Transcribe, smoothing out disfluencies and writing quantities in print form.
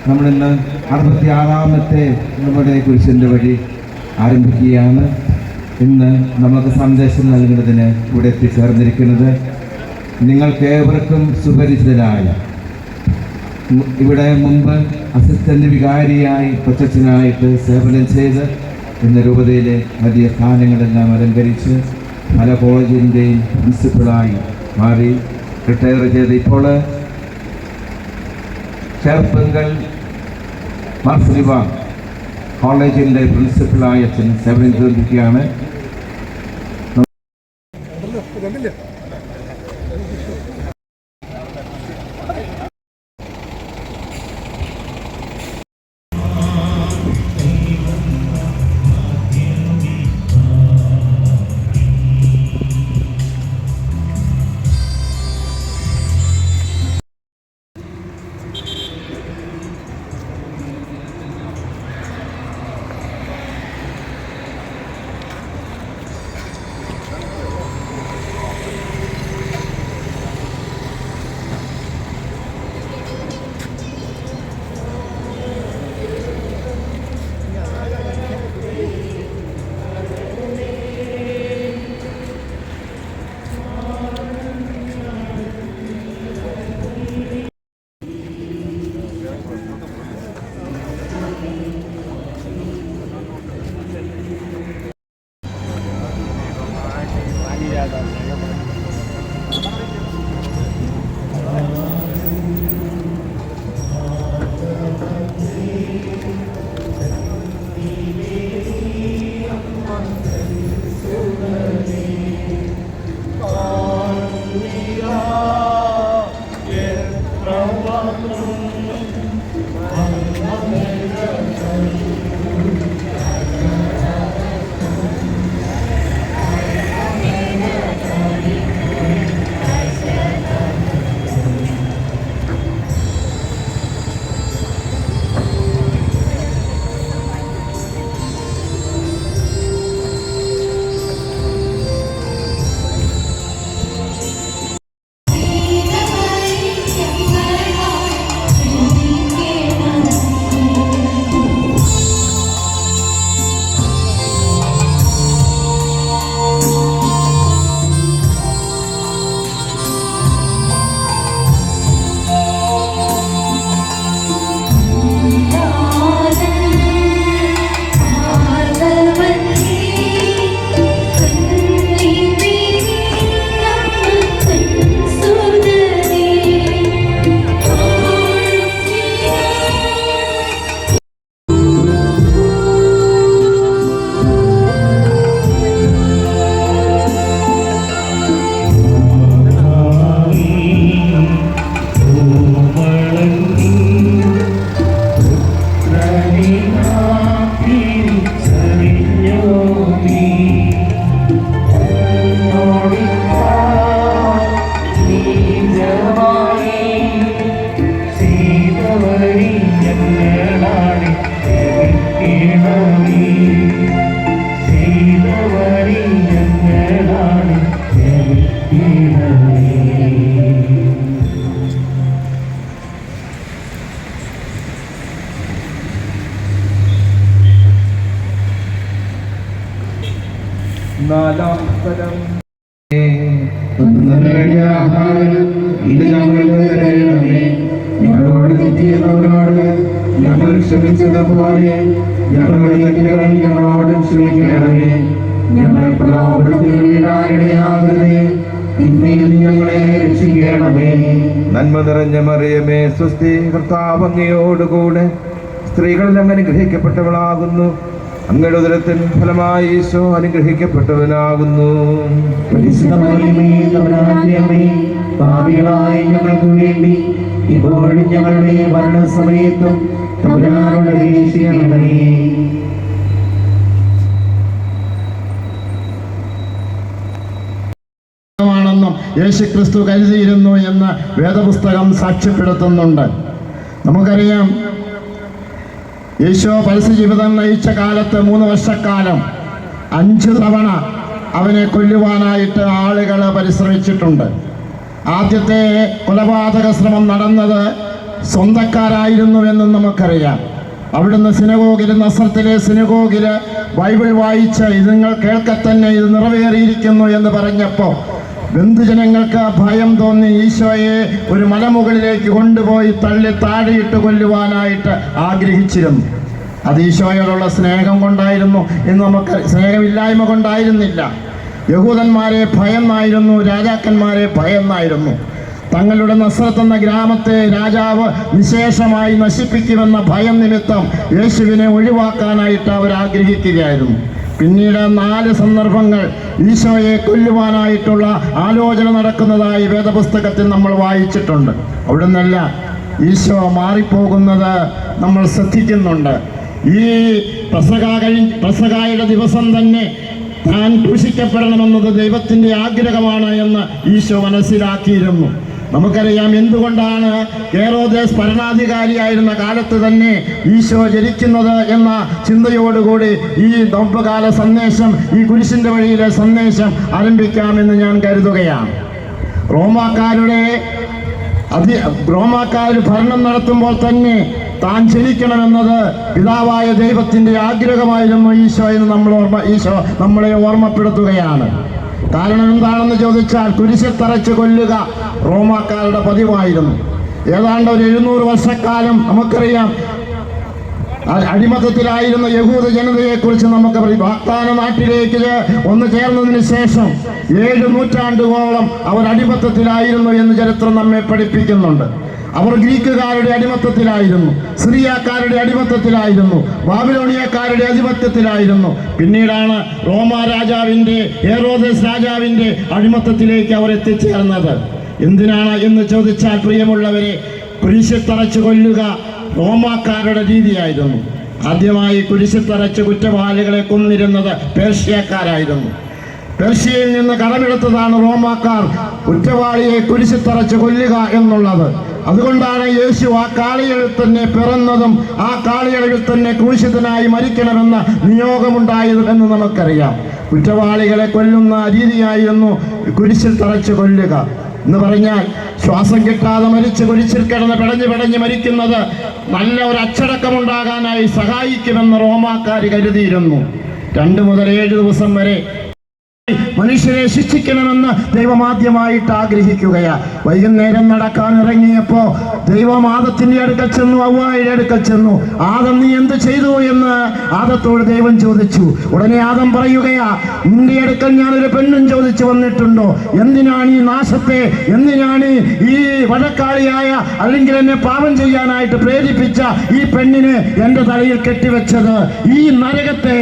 നമ്മളിന്ന് 66-ാമത്തെ നമ്മുടെ കുരിശിൻ്റെ വഴി ആരംഭിക്കുകയാണ്. ഇന്ന് നമുക്ക് സന്ദേശം നൽകുന്നതിന് ഇവിടെ എത്തിച്ചേർന്നിരിക്കുന്നത് നിങ്ങൾക്കേവർക്കും സുപരിചിതരായ, ഇവിടെ മുമ്പ് അസിസ്റ്റന്റ് വികാരിയായി കൊച്ചച്ഛനായിട്ട് സേവനം ചെയ്ത് ഇന്ന് രൂപതയിലെ വലിയ സ്ഥാനങ്ങളെല്ലാം അലങ്കരിച്ച് പല കോളേജിൻ്റെയും പ്രിൻസിപ്പളായി മാറി റിട്ടയർ ചെയ്ത് ഇപ്പോൾ ചേർപ്പങ്കൽ മാർസലിവ കോളേജിൻ്റെ പ്രിൻസിപ്പളായി അച്ഛൻ സേവനം ചെയ്തിരിക്കുകയാണ്. നാലാം സ്ഥലം ഞങ്ങളോട് തെറ്റിയവരോട് ഞങ്ങൾ ക്ഷമിച്ചതുപോലെ ഞങ്ങളുടെ തെറ്റുകൾ ഞങ്ങളോടും ക്ഷമിക്കണമേ. ഞങ്ങളെ പ്രലോഭനത്തിൽ വീഴാനിടയാകരുതേ, തിന്മയിൽ ഞങ്ങളെ രക്ഷിക്കണമേ. നന്മ നിറഞ്ഞ മറിയമേ സ്വസ്തി, കർത്താവ് അങ്ങയോടുകൂടെ സ്ത്രീകളിൽ അങ്ങ് അനുഗ്രഹിക്കപ്പെട്ടവളാകുന്നു. അങ്ങയുടെ ഉദരത്തിൻ ഫലമായി ഈശോ അനുഗ്രഹിക്കപ്പെട്ടവനാകുന്നു. പാപികളായ ഞങ്ങൾക്ക് വേണ്ടി ഇപ്പോഴും ഞങ്ങളുടെ മരണസമയത്തും തമ്പുരാനോട് അപേക്ഷിക്കണമേ. യേശുക്രിസ്തു കരുതിയിരുന്നു എന്ന് വേദപുസ്തകം സാക്ഷ്യപ്പെടുത്തുന്നുണ്ട്. നമുക്കറിയാം, യേശു പരസ്യജീവിതം നയിച്ച കാലത്ത് 3 വർഷക്കാലം 5 തവണ അവനെ കൊല്ലുവാനായിട്ട് ആളുകൾ പരിശ്രമിച്ചിട്ടുണ്ട്. ആദ്യത്തെ കൊലപാതക ശ്രമം നടന്നത് സ്വന്തക്കാരായിരുന്നുവെന്നും നമുക്കറിയാം. അവിടുന്ന് സിനഗോഗിൽ, നസ്രത്തിലെ സിനഗോഗിൽ ബൈബിൾ വായിച്ച് ഇത് നിങ്ങൾ കേൾക്കത്തന്നെ ഇത് നിറവേറിയിരിക്കുന്നു എന്ന് പറഞ്ഞപ്പോൾ ബന്ധുജനങ്ങൾക്ക് ഭയം തോന്നി ഈശോയെ ഒരു മലമുകളിലേക്ക് കൊണ്ടുപോയി തള്ളി താഴെയിട്ട് കൊല്ലുവാനായിട്ട് ആഗ്രഹിച്ചിരുന്നു. അത് ഈശോയോടുള്ള സ്നേഹം കൊണ്ടായിരുന്നു എന്ന് നമുക്ക്, സ്നേഹമില്ലായ്മ കൊണ്ടായിരുന്നില്ല. യഹൂദന്മാരെ ഭയന്നായിരുന്നു, രാജാക്കന്മാരെ ഭയന്നായിരുന്നു. തങ്ങളുടെ നസ്രത്ത് എന്ന ഗ്രാമത്തെ രാജാവ് നിശേഷമായി നശിപ്പിക്കുമെന്ന ഭയം നിമിത്തം യേശുവിനെ ഒഴിവാക്കാനായിട്ട് അവർ ആഗ്രഹിക്കുകയായിരുന്നു. പിന്നീട് 4 സന്ദർഭങ്ങൾ ഈശോയെ കൊല്ലുവാനായിട്ടുള്ള ആലോചന നടക്കുന്നതായി വേദപുസ്തകത്തിൽ നമ്മൾ വായിച്ചിട്ടുണ്ട്. അവിടെ നിന്നല്ല ഈശോ മാറിപ്പോകുന്നത് നമ്മൾ ശ്രദ്ധിക്കുന്നുണ്ട്. ഈ പെസഹായുടെ ദിവസം തന്നെ താൻ ക്രൂശിക്കപ്പെടണമെന്നത് ദൈവത്തിൻ്റെ ആഗ്രഹമാണ് എന്ന് ഈശോ മനസ്സിലാക്കിയിരുന്നു. നമുക്കറിയാം എന്തുകൊണ്ടാണ് ഹെരോദേസ് ഭരണാധികാരിയായിരുന്ന കാലത്ത് തന്നെ ഈശോ ജനിക്കുന്നത് എന്ന ചിന്തയോടുകൂടി ഈ നവകാല സന്ദേശം, ഈ കുരിശിൻ്റെ വഴിയിലെ സന്ദേശം ആരംഭിക്കാമെന്ന് ഞാൻ കരുതുകയാണ്. റോമാക്കാർ ഭരണം നടത്തുമ്പോൾ തന്നെ താൻ ജനിക്കണമെന്നത് പിതാവായ ദൈവത്തിൻ്റെ ആഗ്രഹമായിരുന്നു ഈശോ എന്ന് ഈശോ നമ്മളെ ഓർമ്മപ്പെടുത്തുകയാണ്. കാരണം എന്താണെന്ന് ചോദിച്ചാൽ കുരിശിൽ തറച്ച് കൊല്ലുക റോമാക്കാരുടെ പതിവായിരുന്നു. ഏതാണ്ട് ഒരു 700 വർഷക്കാലം നമുക്കറിയാം അടിമത്തത്തിലായിരുന്ന യഹൂദ ജനതയെക്കുറിച്ച് നമുക്ക് വാഗ്ദാന നാട്ടിലേക്ക് ഒന്ന് ചേർന്നതിന് ശേഷം 7 നൂറ്റാണ്ടുകളോളം അവർ അടിമത്തത്തിലായിരുന്നു എന്ന് ചരിത്രം നമ്മെ പഠിപ്പിക്കുന്നുണ്ട്. അവർ ഗ്രീക്കുകാരുടെ അടിമത്തത്തിലായിരുന്നു, സിറിയക്കാരുടെ അടിമത്തത്തിലായിരുന്നു, ബാബിലോണിയക്കാരുടെ അധിപത്യത്തിലായിരുന്നു. പിന്നീടാണ് റോമാ രാജാവിൻ്റെ, ഹെരോദേസ് രാജാവിൻ്റെ അടിമത്തത്തിലേക്ക് അവർ എത്തിച്ചേർന്നത്. എന്തിനാണ് എന്ന് ചോദിച്ചാൽ പ്രിയമുള്ളവരെ, കുരിശിൽ തറച്ച് കൊല്ലുക റോമാക്കാരുടെ രീതിയായിരുന്നു. ആദ്യമായി കുരിശിൽ തറച്ച് കുറ്റവാളികളെ കൊന്നിരുന്നത് പേർഷ്യക്കാരായിരുന്നു. പേർഷ്യയിൽ നിന്ന് കടമെടുത്തതാണ് റോമാക്കാർ കുറ്റവാളിയെ കുരിശിൽ തറച്ച് കൊല്ലുക എന്നുള്ളത്. അതുകൊണ്ടാണ് യേശു ആ കാളിയളിൽ തന്നെ പിറന്നതും ആ കാളിയളിൽ തന്നെ ക്രൂശിതനായി മരിക്കണമെന്ന നിയോഗമുണ്ടായതും എന്ന് നമുക്കറിയാം. കുറ്റവാളികളെ കൊല്ലുന്ന രീതിയായിരുന്നു കുരിശിൽ തറച്ച് കൊല്ലുക എന്ന് പറഞ്ഞാൽ ശ്വാസം കിട്ടാതെ മരിച്ച് കുരിശിൽ കിടന്ന് പിടഞ്ഞ് മരിക്കുന്നത് നല്ല ഒരു അച്ചടക്കമുണ്ടാകാനായി സഹായിക്കുമെന്ന് റോമാക്കാർ കരുതിയിരുന്നു. 2 മുതൽ 7 ദിവസം വരെ മനുഷ്യരെ ശിക്ഷിക്കണമെന്ന് ദൈവം ആദ്യമായിട്ട് ആഗ്രഹിക്കുകയാണ്. വൈകുന്നേരം നടക്കാൻ ഇറങ്ങിയപ്പോ ദൈവം ആദത്തിന്റെ അടുക്കൽ ചെന്നു, ഹവ്വായുടെ അടുക്കൽ ചെന്നു. ആദം നീ എന്ത് ചെയ്തു എന്ന് ആദത്തോട് ദൈവം ചോദിച്ചു. ഉടനെ ആദം പറയുകയാ, നിന്റെ അടുക്കൽ ഞാനൊരു പെണ്ണും ചോദിച്ചു വന്നിട്ടുണ്ടോ? എന്തിനാണ് ഈ നാശത്തെ, എന്തിനാണ് ഈ വഴക്കാളിയായ അല്ലെങ്കിൽ എന്നെ പാപം ചെയ്യാനായിട്ട് പ്രേരിപ്പിച്ച ഈ പെണ്ണിനെ എന്റെ തലയിൽ കെട്ടിവെച്ചത്? ഈ നരകത്തെ